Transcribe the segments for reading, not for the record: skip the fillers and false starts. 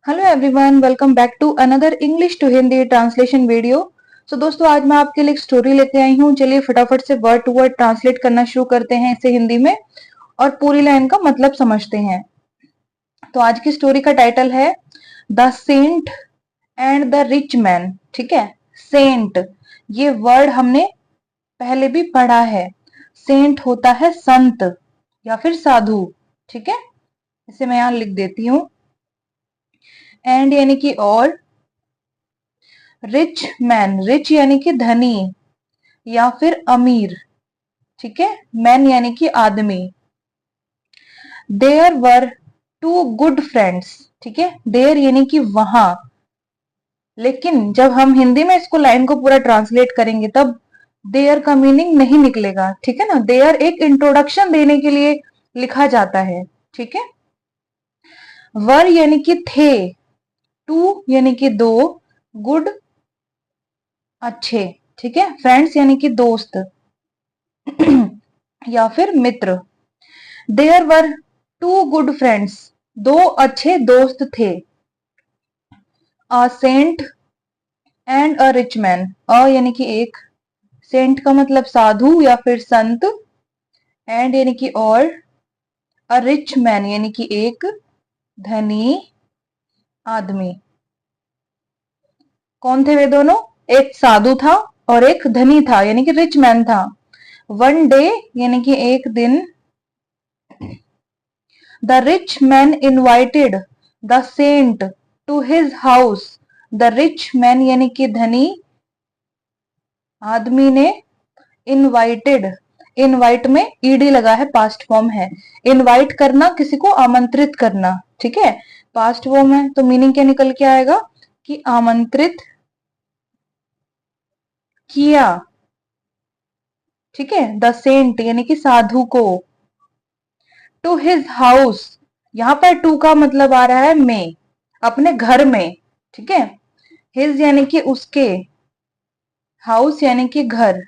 Hello everyone, welcome back to another English to Hindi translation video. So दोस्तों, आज मैं आपके लिए एक स्टोरी लेके आई हूँ। चलिए फटाफट से वर्ड टू वर्ड ट्रांसलेट करना शुरू करते हैं इसे हिंदी में और पूरी लाइन का मतलब समझते हैं। तो आज की स्टोरी का टाइटल है the saint and the rich man. ठीक है, सेंट ये वर्ड हमने पहले भी पढ़ा है। सेंट होता है संत या फिर साधु। ठीक है, इसे मैं यहाँ लिख देती हूँ। एंड यानी कि और, रिच मैन, रिच यानी कि धनी या फिर अमीर। ठीक है, मैन यानी कि आदमी। There were two good friends. ठीक है, देयर यानी कि वहां, लेकिन जब हम हिंदी में इसको लाइन को पूरा ट्रांसलेट करेंगे तब देयर का मीनिंग नहीं निकलेगा। ठीक है ना, देयर एक इंट्रोडक्शन देने के लिए लिखा जाता है। ठीक है, वर यानी कि थे, टू यानी कि दो, गुड अच्छे। ठीक है, फ्रेंड्स यानी कि दोस्त या फिर मित्र। There were two good friends, दो अच्छे दोस्त थे। A saint and a rich man, a यानी कि एक, सेंट का मतलब साधु या फिर संत, एंड यानी कि और, अ रिच मैन यानी कि एक धनी आदमी। कौन थे वे दोनों? एक साधु था और एक धनी था यानी कि रिच मैन था। वन डे यानी कि एक दिन, the rich man invited the saint to his house. The rich man यानी कि धनी आदमी ने इनवाइटेड, इनवाइट में ईडी लगा है, पास्ट फॉर्म है। इनवाइट करना, किसी को आमंत्रित करना। ठीक है, पास्ट फॉर्म है तो मीनिंग क्या निकल के आएगा कि आमंत्रित किया। ठीक है, द सेंट यानी कि साधु को, टू हिज हाउस, यहां पर टू का मतलब आ रहा है में, अपने घर में। ठीक है, हिज यानी कि उसके, हाउस यानी कि घर,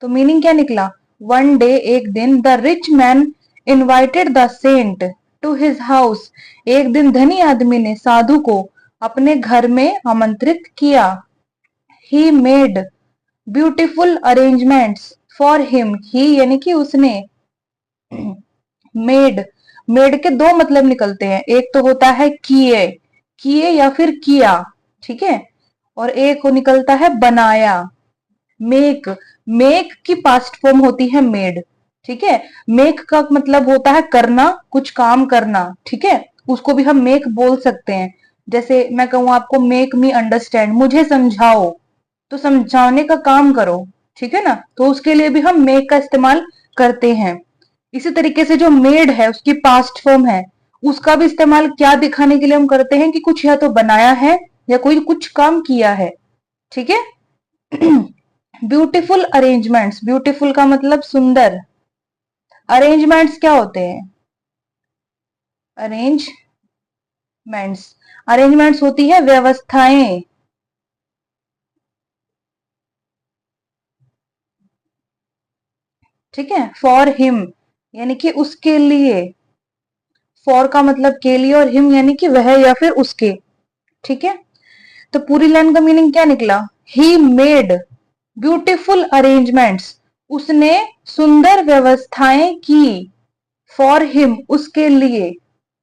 तो मीनिंग क्या निकला? वन डे एक दिन, the rich man invited the saint to his house. एक दिन धनी आदमी ने साधु को अपने घर में आमंत्रित किया। He made beautiful arrangements for him, he यानी कि उसने, मेड, मेड के दो मतलब निकलते हैं। एक तो होता है किए, किए या फिर किया। ठीक है, और एक को निकलता है बनाया, मेक। मेक की पास्ट फॉर्म होती है मेड। ठीक है, मेक का मतलब होता है करना, कुछ काम करना। ठीक है, उसको भी हम मेक बोल सकते हैं। जैसे मैं कहूं आपको, मेक मी अंडरस्टैंड, मुझे समझाओ, तो समझाने का काम करो। ठीक है ना, तो उसके लिए भी हम मेक का इस्तेमाल करते हैं। इसी तरीके से जो मेड है उसकी पास्ट फॉर्म है, उसका भी इस्तेमाल क्या दिखाने के लिए हम करते हैं कि कुछ या तो बनाया है या कोई कुछ काम किया है। ठीक है ब्यूटीफुल अरेंजमेंट्स, ब्यूटीफुल का मतलब सुंदर। अरेंजमेंट्स क्या होते हैं? अरेंजमेंट्स, अरेंजमेंट्स होती है व्यवस्थाएं। ठीक है, फॉर हिम यानी कि उसके लिए, फॉर का मतलब के लिए और हिम यानी कि वह या फिर उसके। ठीक है, तो पूरी लाइन का मीनिंग क्या निकला? ही मेड ब्यूटीफुल अरेंजमेंट्स, उसने सुंदर व्यवस्थाएं की, फॉर हिम उसके लिए।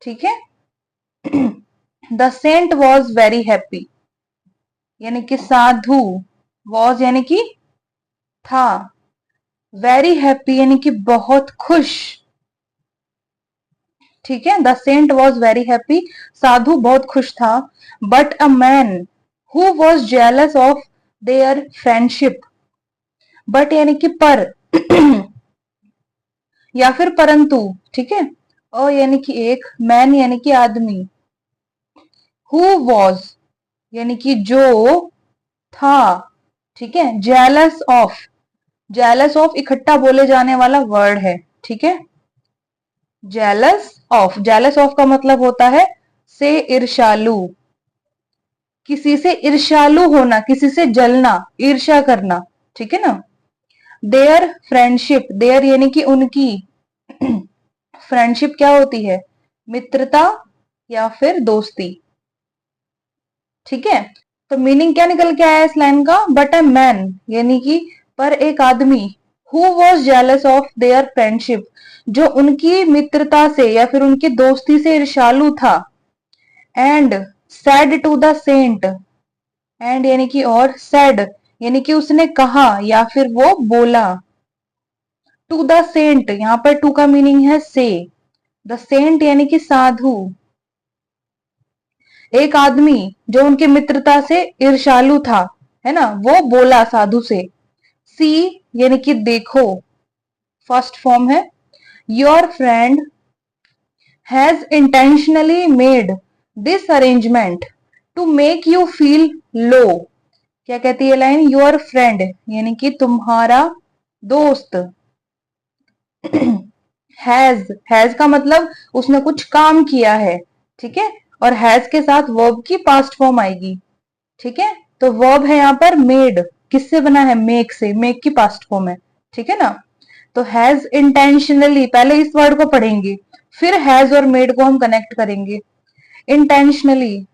ठीक है the saint was very happy, यानी कि साधु, वॉज यानी कि था, वेरी हैप्पी यानी कि बहुत खुश। ठीक है, the saint was very happy, साधु बहुत खुश था। But a man who was jealous of their friendship, but यानी कि पर या फिर परंतु। ठीक है, अ यानी कि एक, मैन यानी कि आदमी, हु वॉज यानी कि जो था। ठीक है, जेलस ऑफ, जेलस ऑफ इकट्ठा बोले जाने वाला वर्ड है। ठीक है, जेलस ऑफ, जेलस ऑफ का मतलब होता है से ईर्ष्यालु, किसी से ईर्ष्यालु होना, किसी से जलना, ईर्ष्या करना। ठीक है ना, देयर फ्रेंडशिप, देयर यानी कि उनकी, फ्रेंडशिप क्या होती है? मित्रता या फिर दोस्ती। ठीक है, तो मीनिंग क्या निकल के आया इस लाइन का, बट अ मैन यानी कि पर एक आदमी, who was jealous of their friendship, जो उनकी मित्रता से या फिर उनकी दोस्ती से ईर्ष्यालु था, and said to the saint, and यानी कि और सैड यानी कि उसने कहा या फिर वो बोला, टू द सेंट यहाँ पर टू का मीनिंग है से, द सेंट यानी कि साधु, एक आदमी जो उनकी मित्रता से ईर्ष्यालु था, है ना, वो बोला साधु से। सी यानी कि देखो, फर्स्ट फॉर्म है, your friend has intentionally made this arrangement to make you feel low. क्या कहती है लाइन, योर फ्रेंड यानी कि तुम्हारा दोस्त, हैज का मतलब उसने कुछ काम किया है, ठीक है, और हैज के साथ वर्ब की पास्ट फॉर्म आएगी, ठीक है, तो वर्ब है यहाँ पर मेड, किससे बना है, मेक से, मेक की पास्ट फॉर्म है, ठीक है ना। तो हैज इंटेंशनली, पहले इस वर्ड को पढ़ेंगे, फिर हैज और मेड को हम कनेक्ट करेंगे। इंटेंशनली,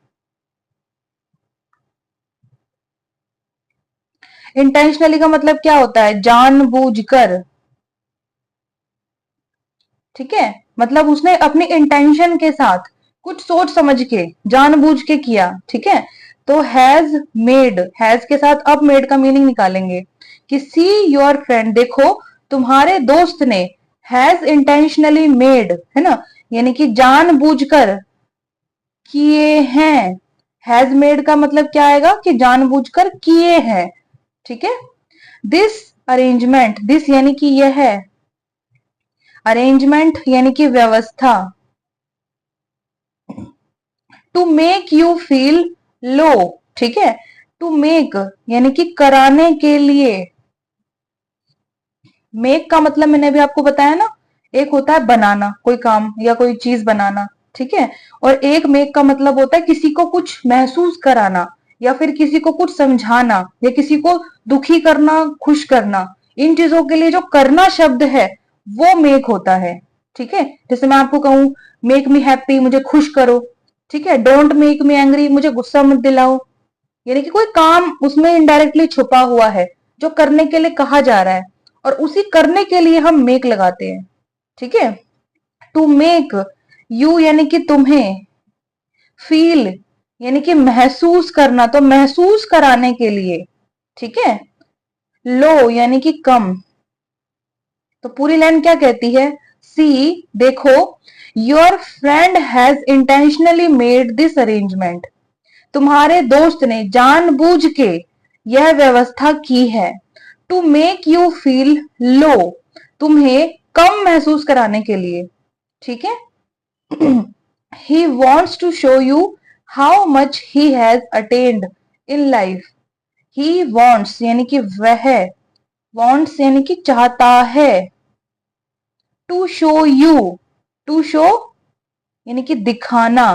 इंटेंशनली का मतलब क्या होता है, जानबूझकर, ठीक है, मतलब उसने अपनी इंटेंशन के साथ, कुछ सोच समझ के, जानबूझ के किया, ठीक है। तो हैज मेड, हैज के साथ अब मेड का मीनिंग निकालेंगे कि सी योर फ्रेंड, देखो तुम्हारे दोस्त ने, हैज इंटेंशनली मेड, है ना, यानी कि जानबूझकर किए हैं, हैज मेड का मतलब क्या आएगा कि जानबूझकर किए हैं, ठीक है। दिस अरेंजमेंट, दिस यानी कि यह है, अरेंजमेंट यानी कि व्यवस्था, to make you feel low, ठीक है, टू मेक यानी कि कराने के लिए, मेक का मतलब मैंने अभी आपको बताया ना, एक होता है बनाना, कोई काम या कोई चीज बनाना, ठीक है, और एक मेक का मतलब होता है किसी को कुछ महसूस कराना, या फिर किसी को कुछ समझाना, या किसी को दुखी करना, खुश करना, इन चीजों के लिए जो करना शब्द है वो मेक होता है, ठीक है। जैसे मैं आपको कहूं मेक मी हैप्पी, मुझे खुश करो, ठीक है, डोंट मेक मी एंग्री, मुझे गुस्सा मत दिलाओ, यानी कि कोई काम उसमें इनडायरेक्टली छुपा हुआ है जो करने के लिए कहा जा रहा है, और उसी करने के लिए हम मेक लगाते हैं, ठीक है। टू मेक यू यानी कि तुम्हें, फील यानी कि महसूस करना, तो महसूस कराने के लिए, ठीक है, लो यानी कि कम। तो पूरी लाइन क्या कहती है, सी देखो, your friend has intentionally made this arrangement, तुम्हारे दोस्त ने जानबूझ के यह व्यवस्था की है, to make you feel low, तुम्हें कम महसूस कराने के लिए, ठीक है। He wants to show you how much he has attained in life, he wants यानी कि वह, वॉन्ट्स यानी कि चाहता है, to show you, to show यानी कि दिखाना,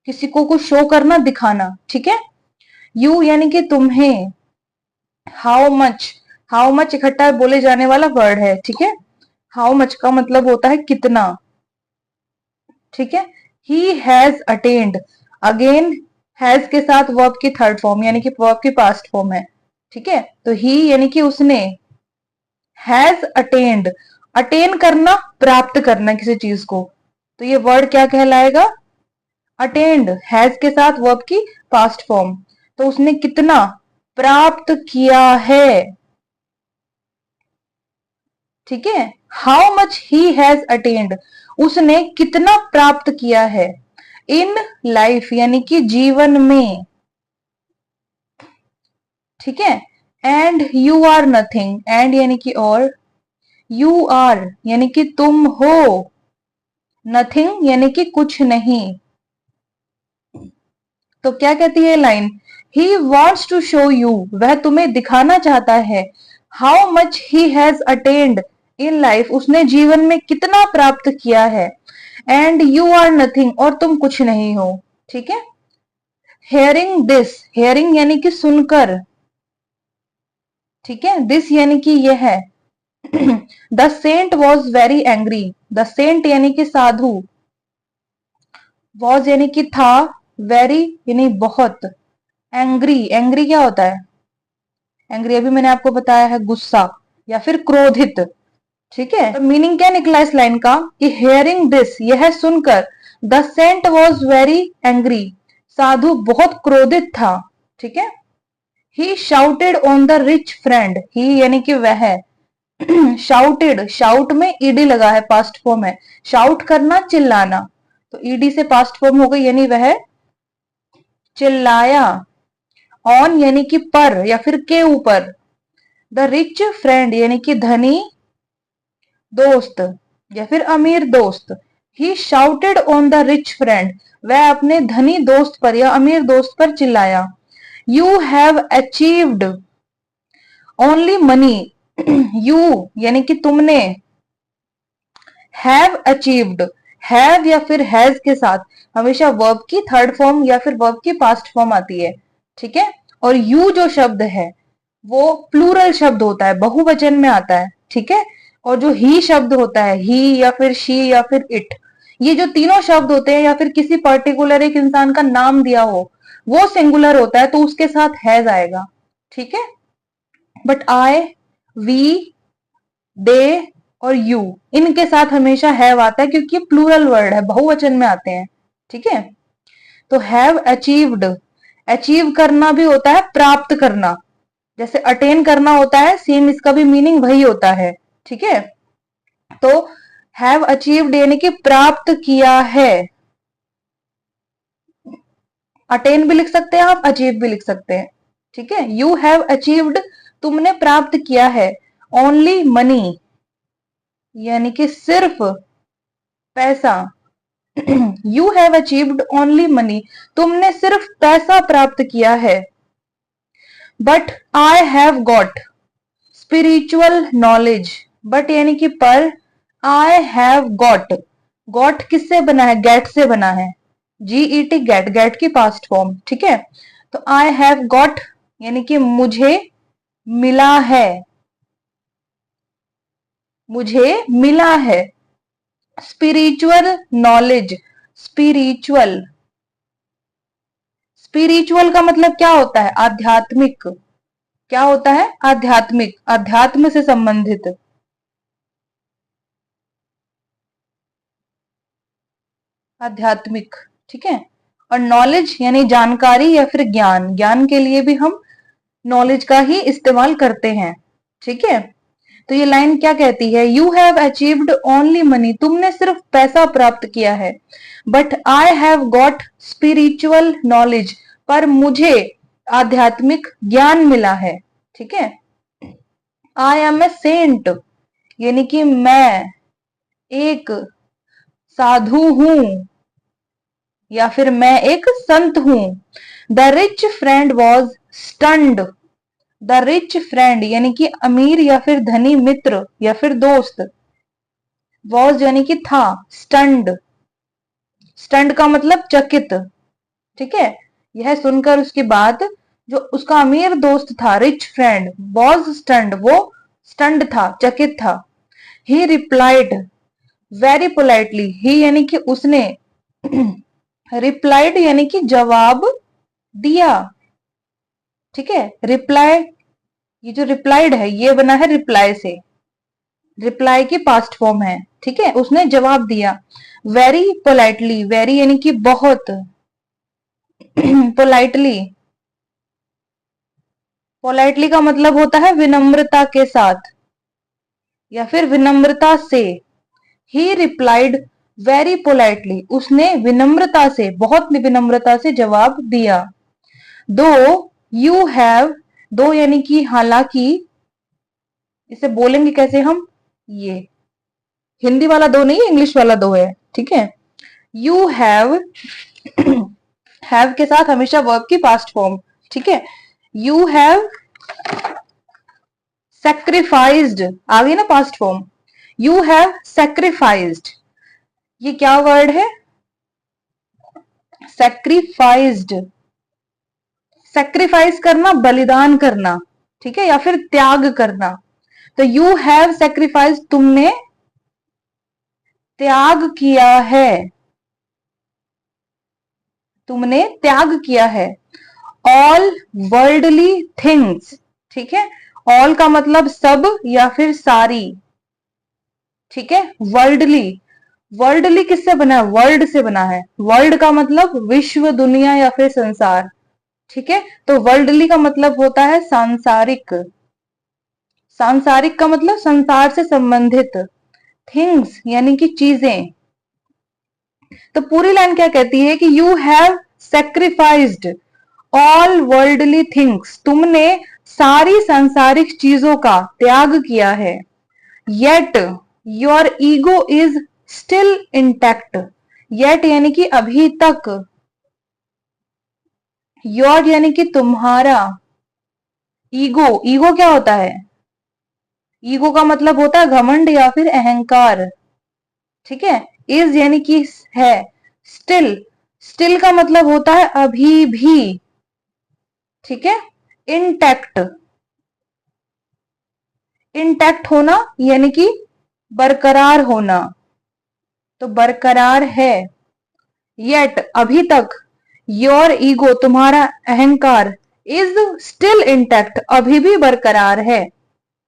किसी को कुछ शो करना, दिखाना, ठीक है। यू यानी कि तुम्हें, हाउ मच, हाउ मच इकट्ठा बोले जाने वाला वर्ड है, ठीक है, हाउ मच का मतलब होता है कितना, ठीक है। He has attend, again has के साथ वर्ब की थर्ड फॉर्म यानी कि वर्ब की पास्ट फॉर्म है, ठीक है, तो ही यानी कि उसने, हैज अटेंड, अटेन करना, प्राप्त करना किसी चीज को, तो ये वर्ड क्या कहलाएगा, अटेंड, हैज के साथ वर्ब की पास्ट फॉर्म, तो उसने कितना प्राप्त किया है, ठीक है। How much he has attend, उसने कितना प्राप्त किया है, इन लाइफ यानी कि जीवन में, ठीक है। And you are nothing, and यानी कि और, यू आर यानी कि तुम हो, नथिंग यानी कि कुछ नहीं। तो क्या कहती है line, he wants to show you, वह तुम्हें दिखाना चाहता है, how much he has attained in life, उसने जीवन में कितना प्राप्त किया है, एंड यू आर नथिंग, और तुम कुछ नहीं हो, ठीक है। हेयरिंग दिस, हेयरिंग यानी कि सुनकर, ठीक है, दिस यानी कि यह है। The saint was very angry, the saint यानी कि साधु, वॉज यानी कि था, वेरी यानी बहुत, एंग्री, एंग्री क्या होता है, एंग्री अभी मैंने आपको बताया है गुस्सा या फिर क्रोधित, ठीक है। तो मीनिंग क्या निकला इस लाइन का कि हेयरिंग दिस, यह सुनकर, the saint was very angry, साधु बहुत क्रोधित था, ठीक है। He shouted on the rich friend, he यानी कि वह, शाउटेड, शाउट में ईडी लगा है, पास्ट फॉर्म है, शाउट करना चिल्लाना, तो ईडी से पास्ट फॉर्म हो गई यानी वह चिल्लाया, ऑन यानी कि पर या फिर के ऊपर, द रिच फ्रेंड यानी कि धनी दोस्त या फिर अमीर दोस्त, he shouted on the rich friend, वह अपने धनी दोस्त पर या अमीर दोस्त पर चिल्लाया। You have achieved only money, you यानी कि तुमने, हैव अचीव्ड, हैव या फिर हैज के साथ हमेशा वर्ब की थर्ड फॉर्म या फिर वर्ब की पास्ट फॉर्म आती है, ठीक है। और यू जो शब्द है वो प्लूरल शब्द होता है, बहुवचन में आता है, ठीक है। और जो ही शब्द होता है, ही या फिर शी या फिर इट, ये जो तीनों शब्द होते हैं या फिर किसी पर्टिकुलर एक इंसान का नाम दिया हो वो सिंगुलर होता है तो उसके साथ हैज आएगा, ठीक है। बट आई, वी, दे और यू, इनके साथ हमेशा हैव आता है क्योंकि प्लूरल वर्ड है, बहुवचन में आते हैं, ठीक है। तो हैव अचीव्ड, अचीव करना भी होता है प्राप्त करना, जैसे अटेन करना होता है, सेम इसका भी मीनिंग वही होता है, ठीक है। तो हैव अचीव्ड यानी कि प्राप्त किया है, अटेन भी लिख सकते हैं आप, अचीव भी लिख सकते हैं, ठीक है। यू हैव अचीव्ड, तुमने प्राप्त किया है, ओनली मनी यानी कि सिर्फ पैसा, you have achieved only money, तुमने सिर्फ पैसा प्राप्त किया है। But I have got spiritual knowledge, but यानी कि पर, आई हैव गॉट, गॉट किससे बना है, गेट से बना है, जीईटी गेट, गेट की पास्ट फॉर्म, ठीक है। तो आई हैव गॉट यानी कि मुझे मिला है, मुझे मिला है, स्पिरिचुअल नॉलेज, स्पिरिचुअल, स्पिरिचुअल का मतलब क्या होता है, आध्यात्मिक, क्या होता है, आध्यात्मिक, अध्यात्म से संबंधित, आध्यात्मिक, ठीक है। और नॉलेज यानी जानकारी या फिर ज्ञान, ज्ञान के लिए भी हम नॉलेज का ही इस्तेमाल करते हैं, ठीक है। तो ये लाइन क्या कहती है, you have achieved only money, तुमने सिर्फ पैसा प्राप्त किया है। But I have got spiritual knowledge, पर मुझे आध्यात्मिक ज्ञान मिला है, ठीक है। आई एम ए सेंट यानी कि मैं एक साधु हूं या फिर मैं एक संत हूं। The rich friend was stunned, the rich friend यानी कि अमीर या फिर धनी मित्र या फिर दोस्त, वॉज यानी कि था, स्टन्ड, स्टन्ड का मतलब चकित, ठीक है। यह सुनकर उसके बाद जो उसका अमीर दोस्त था, रिच फ्रेंड वॉज स्टन्ड, वो स्टन्ड था, चकित था। ही रिप्लाइड वेरी पोलाइटली, ही यानी कि उसने, रिप्लाइड यानी कि जवाब दिया, ठीक है। रिप्लाई, ये जो रिप्लाइड है ये बना है रिप्लाई से, रिप्लाई की पास्ट फॉर्म है, ठीक है, उसने जवाब दिया। वेरी पोलाइटली, वेरी यानी कि बहुत, पोलाइटली, पोलाइटली का मतलब होता है विनम्रता के साथ या फिर विनम्रता से। ही रिप्लाइड वेरी पोलाइटली, उसने विनम्रता से, बहुत विनम्रता से जवाब दिया। दो यू हैव, दो यानी कि हालांकि, इसे बोलेंगे कैसे हम, ये हिंदी वाला दो नहीं, इंग्लिश वाला दो है, ठीक है। यू हैव, हैव के साथ हमेशा वर्ब की पास्ट फॉर्म, ठीक है। यू हैव सैक्रिफाइस्ड, आ गई ना past form, you have sacrificed, ये क्या वर्ड है, सैक्रिफाइस्ड, सैक्रिफाइस करना, बलिदान करना, ठीक है, या फिर त्याग करना। तो यू हैव सैक्रिफाइस, तुमने त्याग किया है, तुमने त्याग किया है। ऑल वर्ल्डली थिंग्स, ठीक है, ऑल का मतलब सब या फिर सारी, ठीक है। वर्ल्डली, वर्ल्डली किससे बना है? वर्ल्ड से बना है। वर्ल्ड का मतलब विश्व, दुनिया या फिर संसार, ठीक है। तो वर्ल्डली का मतलब होता है सांसारिक। सांसारिक का मतलब संसार से संबंधित। थिंग्स यानी कि चीजें। तो पूरी लाइन क्या कहती है कि you have sacrificed all worldly things, तुमने सारी सांसारिक चीजों का त्याग किया है। Yet your ego is still intact, yet यानी कि अभी तक, योर यानी कि तुम्हारा, ईगो, ईगो क्या होता है? ईगो का मतलब होता है घमंड या फिर अहंकार, ठीक है। इज यानी कि है। स्टिल, स्टिल का मतलब होता है अभी भी, ठीक है। इंटैक्ट, इंटैक्ट होना यानी कि बरकरार होना, तो बरकरार है। येट अभी तक, योर ईगो तुम्हारा अहंकार, इज स्टिल इंटैक्ट अभी भी बरकरार है,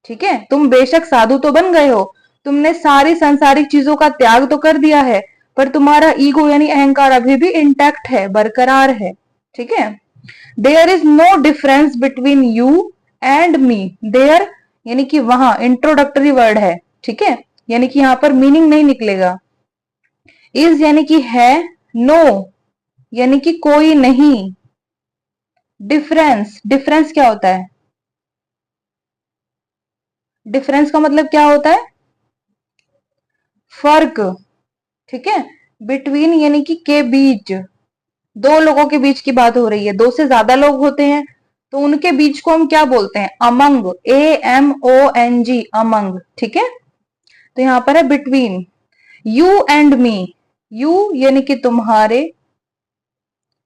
ठीक है। तुम बेशक साधु तो बन गए हो, तुमने सारी सांसारिक चीजों का त्याग तो कर दिया है, पर तुम्हारा ईगो यानी अहंकार अभी भी इंटैक्ट है, बरकरार है, ठीक है। There is no difference between you and me, there यानी कि वहां इंट्रोडक्टरी वर्ड है, ठीक है, यानी कि यहां पर मीनिंग नहीं निकलेगा। इज यानी कि है, नो यानी कि कोई नहीं। डिफरेंस, डिफरेंस क्या होता है? डिफरेंस का मतलब क्या होता है? फर्क, ठीक है। बिटवीन यानी कि के बीच, दो लोगों के बीच की बात हो रही है, दो से ज्यादा लोग होते हैं तो उनके बीच को हम क्या बोलते हैं? अमंग, AMONG, अमंग, ठीक है। तो यहां पर है between. You and me, you यानी कि तुम्हारे,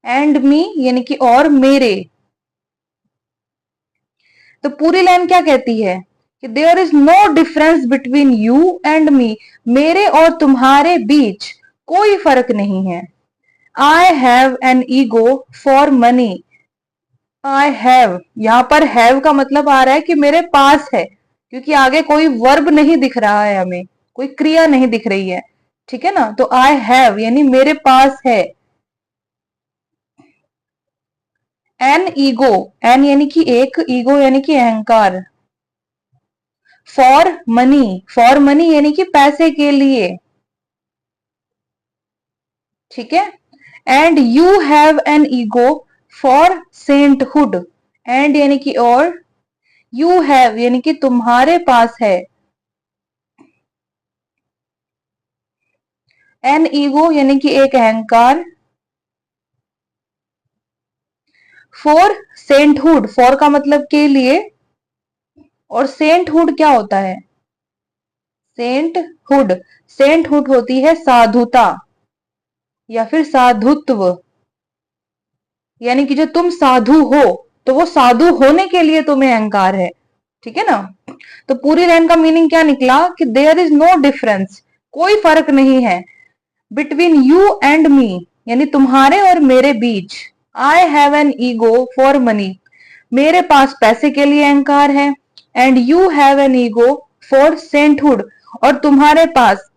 एंड मी यानी कि और मेरे। तो पूरी लाइन क्या कहती है कि there is no difference between you and me, मेरे और तुम्हारे बीच कोई फर्क नहीं है। I have an ego for money, I have, यहां पर हैव का मतलब आ रहा है कि मेरे पास है, क्योंकि आगे कोई वर्ब नहीं दिख रहा है, हमें कोई क्रिया नहीं दिख रही है, ठीक है ना। तो आई हैव यानी मेरे पास है। एन ईगो, एन यानी कि एक, ईगो यानी कि अहंकार। फॉर मनी, फॉर मनी यानी कि पैसे के लिए, ठीक है। And you have an ego for sainthood, and यानी कि और, यू हैव यानी कि तुम्हारे पास है, एन ईगो यानी कि एक अहंकार, फॉर सेंटहुड, फॉर का मतलब के लिए, और सेंटहुड क्या होता है? सेंटहुड, सेंटहुड होती है साधुता या फिर साधुत्व, यानी कि जो तुम साधु हो, तो वो साधु होने के लिए तुम्हें अहंकार है, ठीक है ना। तो पूरी लाइन का मीनिंग क्या निकला कि देयर इज नो डिफरेंस, कोई फर्क नहीं है, बिटवीन यू एंड मी यानी तुम्हारे और मेरे बीच। I have an ego for money, मेरे पास पैसे के लिए अहंकार है। And you have an ego for sainthood, और तुम्हारे पास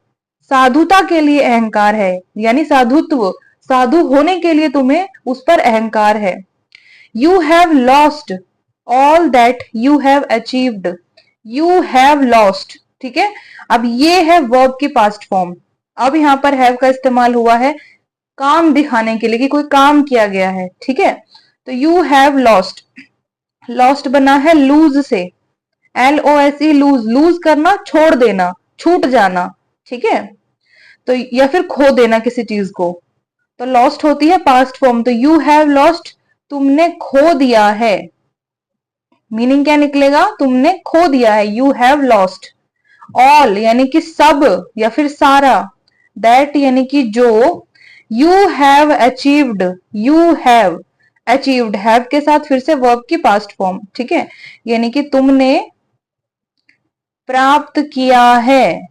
साधुता के लिए अहंकार है, यानी साधुत्व, साधु होने के लिए तुम्हें उस पर अहंकार है। You have lost all that you have achieved, you have lost, ठीक है। अब ये है वर्ब की पास्ट फॉर्म। अब यहां पर हैव का इस्तेमाल हुआ है काम दिखाने के लिए कि कोई काम किया गया है, ठीक है। तो यू हैव लॉस्ट, लॉस्ट बना है लूज से, LOSE, लूज, लूज करना, छोड़ देना, छूट जाना, ठीक है। तो या फिर खो देना किसी चीज को, तो लॉस्ट होती है पास्ट फॉर्म। तो यू हैव लॉस्ट, तुमने खो दिया है। मीनिंग क्या निकलेगा? तुमने खो दिया है, यू हैव लॉस्ट। ऑल यानी कि सब या फिर सारा, दैट यानी कि जो, you have achieved, you have achieved, have के साथ फिर से वर्ब की पास्ट फॉर्म, ठीक है, यानी कि तुमने प्राप्त किया है,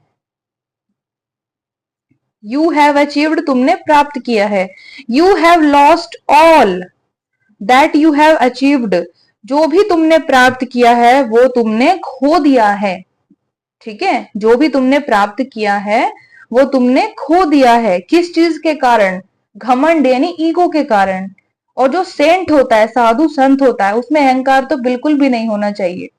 यू हैव अचीव्ड, तुमने प्राप्त किया है। You have lost all that you have achieved, जो भी तुमने प्राप्त किया है वो तुमने खो दिया है। ठीक है, जो भी तुमने प्राप्त किया है वो तुमने खो दिया है। किस चीज के कारण? घमंड यानी ईगो के कारण। और जो सेंट होता है, साधु संत होता है, उसमें अहंकार तो बिल्कुल भी नहीं होना चाहिए,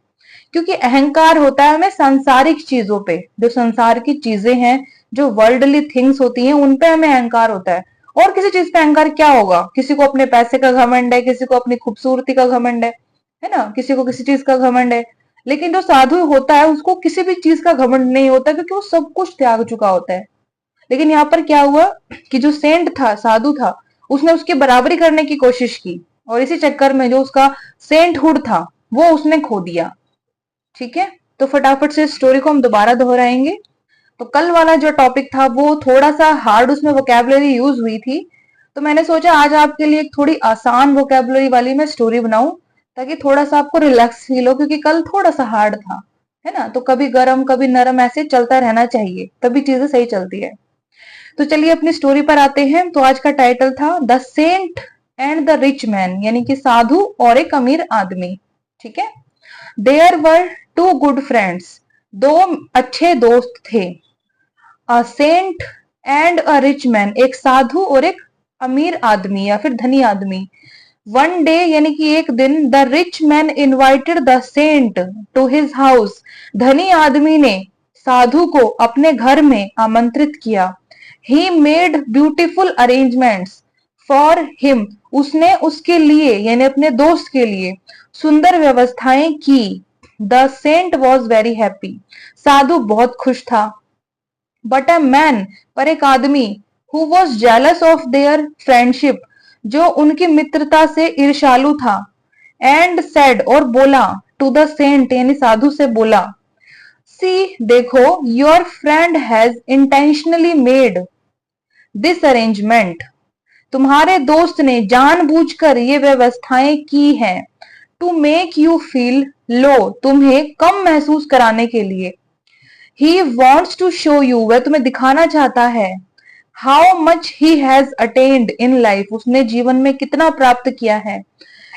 क्योंकि अहंकार होता है हमें सांसारिक चीजों पे, जो संसार की चीजें हैं, जो वर्ल्डली थिंग्स होती हैं, उन पे हमें अहंकार होता है। और किसी चीज पे अहंकार क्या होगा? किसी को अपने पैसे का घमंड है, किसी को अपनी खूबसूरती का घमंड है ना, किसी को किसी चीज का घमंड है। लेकिन जो साधु होता है उसको किसी भी चीज का घमंड नहीं होता, क्योंकि वो सब कुछ त्याग चुका होता है। लेकिन यहाँ पर क्या हुआ कि जो सेंट था, साधु था, उसने उसकी बराबरी करने की कोशिश की, और इसी चक्कर में जो उसका सेंटहुड था वो उसने खो दिया। ठीक है, तो फटाफट से स्टोरी को हम दोबारा दोहराएंगे। तो कल वाला जो टॉपिक था वो थोड़ा सा हार्ड, उसमें वोकैबुलरी यूज हुई थी, तो मैंने सोचा आज आपके लिए एक थोड़ी आसान वोकैबुलरी वाली मैं स्टोरी बनाऊं, ताकि थोड़ा सा आपको रिलैक्स फील हो, क्योंकि कल थोड़ा सा हार्ड था, है ना। तो कभी गरम कभी नरम ऐसे चलता रहना चाहिए, तभी चीजें सही चलती है। तो चलिए अपनी स्टोरी पर आते हैं। तो आज का टाइटल था the saint and the rich man, यानी कि साधु और एक अमीर आदमी। ठीक है, there were two good friends, दो अच्छे दोस्त थे। A saint and a rich man, एक साधु और एक अमीर आदमी या फिर धनी आदमी। वन डे यानी कि एक दिन, the rich man invited the saint to his house, धनी आदमी ने साधु को अपने घर में आमंत्रित किया। He made beautiful arrangements for him, उसने उसके लिए यानी अपने दोस्त के लिए सुंदर व्यवस्थाएं की। The saint was very happy, साधु बहुत खुश था। बट अ मैन, पर एक आदमी, who was jealous of their friendship, जो उनकी मित्रता से ईर्ष्यालु था, एंड सेड, और बोला, टू द सेंट यानी साधु से बोला, सी देखो, your friend has intentionally made this arrangement, तुम्हारे दोस्त ने जानबूझकर ये व्यवस्थाएं की हैं, to make you feel low, तुम्हें कम महसूस कराने के लिए। He wants to show you, वह तुम्हें दिखाना चाहता है, how much he has attained in life, उसने जीवन में कितना प्राप्त किया है,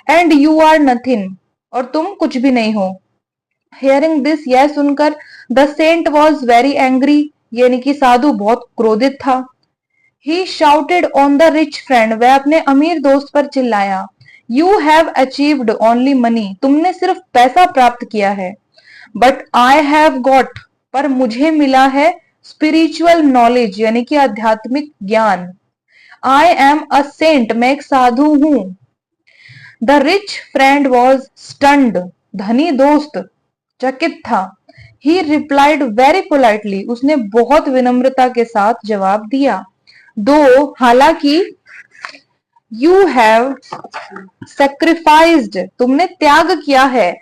एंड यू आर नथिंग, और तुम कुछ भी नहीं हो। हियरिंग दिस, यह सुनकर, the saint was very angry, यानी कि साधु बहुत क्रोधित था। He shouted on the rich friend, वह अपने अमीर दोस्त पर चिल्लाया, you have achieved only money, तुमने सिर्फ पैसा प्राप्त किया है। बट आई हैव गॉट, पर मुझे मिला है, स्पिरिचुअल नॉलेज, यानी कि आध्यात्मिक ज्ञान। आई एम अ सेंट, मैं एक साधु हूं। The rich friend was stunned, धनी दोस्त चकित था। ही रिप्लाइड वेरी पोलाइटली, उसने बहुत विनम्रता के साथ जवाब दिया, दो हालांकि, यू हैव सेक्रीफाइस्ड, तुमने त्याग किया है,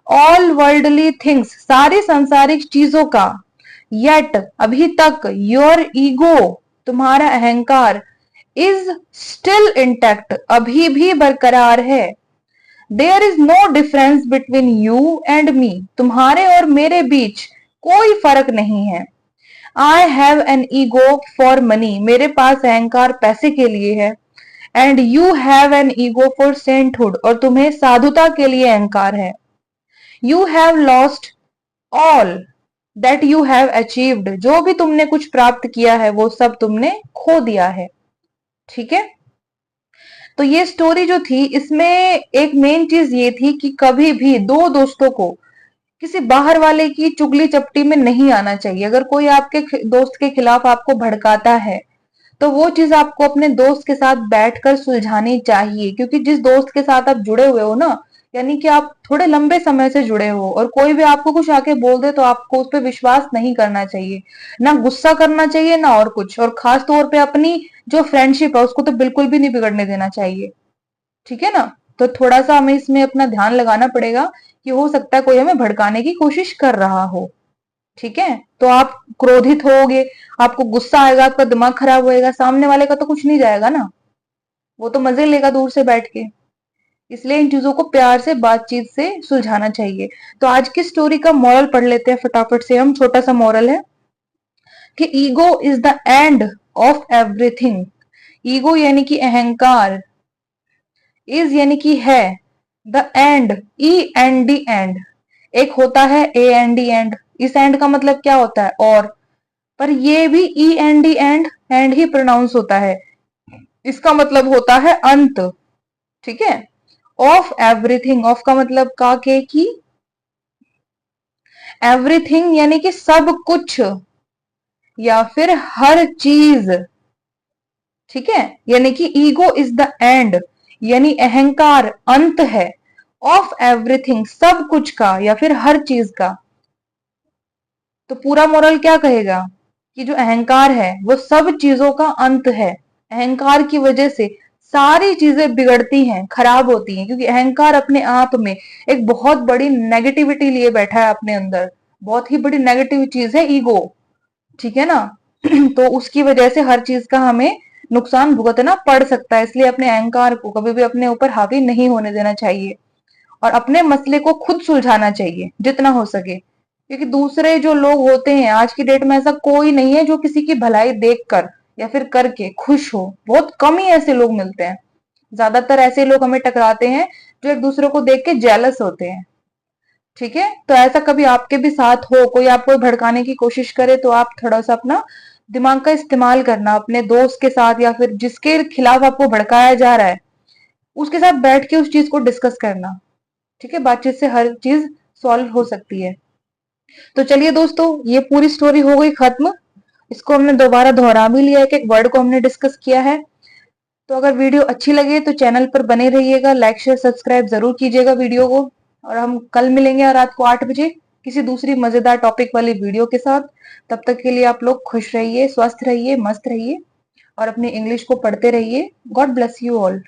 ऑल वर्ल्डली थिंग्स, सारी सांसारिक चीजों का, येट अभी तक, योर ईगो, तुम्हारा अहंकार, इज स्टिल इंटैक्ट, अभी भी बरकरार है। There is no difference between you and me, तुम्हारे और मेरे बीच कोई फर्क नहीं है। I have an ego for money, मेरे पास अहंकार पैसे के लिए है। And you have an ego for sainthood, और तुम्हें साधुता के लिए अहंकार है। You have lost all that you have achieved, जो भी तुमने कुछ प्राप्त किया है वो सब तुमने खो दिया है। ठीक है, तो ये स्टोरी जो थी इसमें एक मेन चीज ये थी कि कभी भी दो दोस्तों को किसी बाहर वाले की चुगली चपटी में नहीं आना चाहिए। अगर कोई आपके दोस्त के खिलाफ आपको भड़काता है तो वो चीज आपको अपने दोस्त के साथ बैठकर सुलझानी चाहिए, क्योंकि जिस दोस्त के साथ आप जुड़े हुए हो ना, यानी कि आप थोड़े लंबे समय से जुड़े हो, और कोई भी आपको कुछ आके बोल दे तो आपको उस पर विश्वास नहीं करना चाहिए, ना गुस्सा करना चाहिए ना और कुछ, और खास तौर पे अपनी जो फ्रेंडशिप है उसको तो बिल्कुल भी नहीं बिगड़ने देना चाहिए। ठीक है ना, तो थोड़ा सा हमें इसमें अपना ध्यान लगाना पड़ेगा कि हो सकता है कोई हमें भड़काने की कोशिश कर रहा हो। ठीक है, तो आप क्रोधित होगे, आपको गुस्सा आएगा, आपका दिमाग खराब होएगा, सामने वाले का तो कुछ नहीं जाएगा ना, वो तो मजे लेगा दूर से बैठ के। इसलिए इन चीजों को प्यार से बातचीत से सुलझाना चाहिए। तो आज की स्टोरी का मॉरल पढ़ लेते हैं फटाफट से हम। छोटा सा मॉरल है, कि ego is the end of everything. Ego यानी कि अहंकार, इज यानी कि है, the end, E N D end, एक होता है ए एंड डी एंड, इस एंड का मतलब क्या होता है और, पर ये भी ई एंड डी एंड ही प्रोनाउंस होता है, इसका मतलब होता है अंत। ठीक है, ऑफ एवरीथिंग, ऑफ का मतलब का के की, एवरीथिंग यानी कि सब कुछ या फिर हर चीज। ठीक है, यानी कि ईगो इज द एंड यानी अहंकार अंत है, ऑफ एवरीथिंग सब कुछ का या फिर हर चीज का। तो पूरा मोरल क्या कहेगा कि जो अहंकार है वो सब चीजों का अंत है। अहंकार की वजह से सारी चीजें बिगड़ती हैं, खराब होती हैं, क्योंकि अहंकार अपने आप में एक बहुत बड़ी नेगेटिविटी लिए बैठा है अपने अंदर, बहुत ही बड़ी नेगेटिव चीज है ईगो। ठीक है ना। तो उसकी वजह से हर चीज का हमें नुकसान भुगतना पड़ सकता है, इसलिए अपने अहंकार को कभी भी अपने ऊपर हावी नहीं होने देना चाहिए और अपने मसले को खुद सुलझाना चाहिए जितना हो सके, क्योंकि दूसरे जो लोग होते हैं आज की डेट में ऐसा कोई नहीं है जो किसी की भलाई देखकर या फिर करके खुश हो, बहुत कम ही ऐसे लोग मिलते हैं। ज्यादातर ऐसे लोग हमें टकराते हैं जो एक दूसरे को देख के जेलस होते हैं। ठीक है, तो ऐसा कभी आपके भी साथ हो, कोई आपको भड़काने की कोशिश करे तो आप थोड़ा सा अपना दिमाग का इस्तेमाल करना, अपने दोस्त के साथ या फिर जिसके खिलाफ आपको भड़काया जा रहा है उसके साथ बैठ के उस चीज को डिस्कस करना। ठीक है, बातचीत से हर चीज सॉल्व हो सकती है। तो चलिए दोस्तों, ये पूरी स्टोरी हो गई खत्म। इसको हमने दोबारा दोहरा भी लिया है, कि एक वर्ड को हमने डिस्कस किया है। तो अगर वीडियो अच्छी लगे तो चैनल पर बने रहिएगा, लाइक शेयर सब्सक्राइब जरूर कीजिएगा वीडियो को। और हम कल मिलेंगे रात को 8 बजे किसी दूसरी मजेदार टॉपिक वाली वीडियो के साथ। तब तक के लिए आप लोग खुश रहिए, स्वस्थ रहिए, मस्त रहिए और अपनी इंग्लिश को पढ़ते रहिए। God bless you all.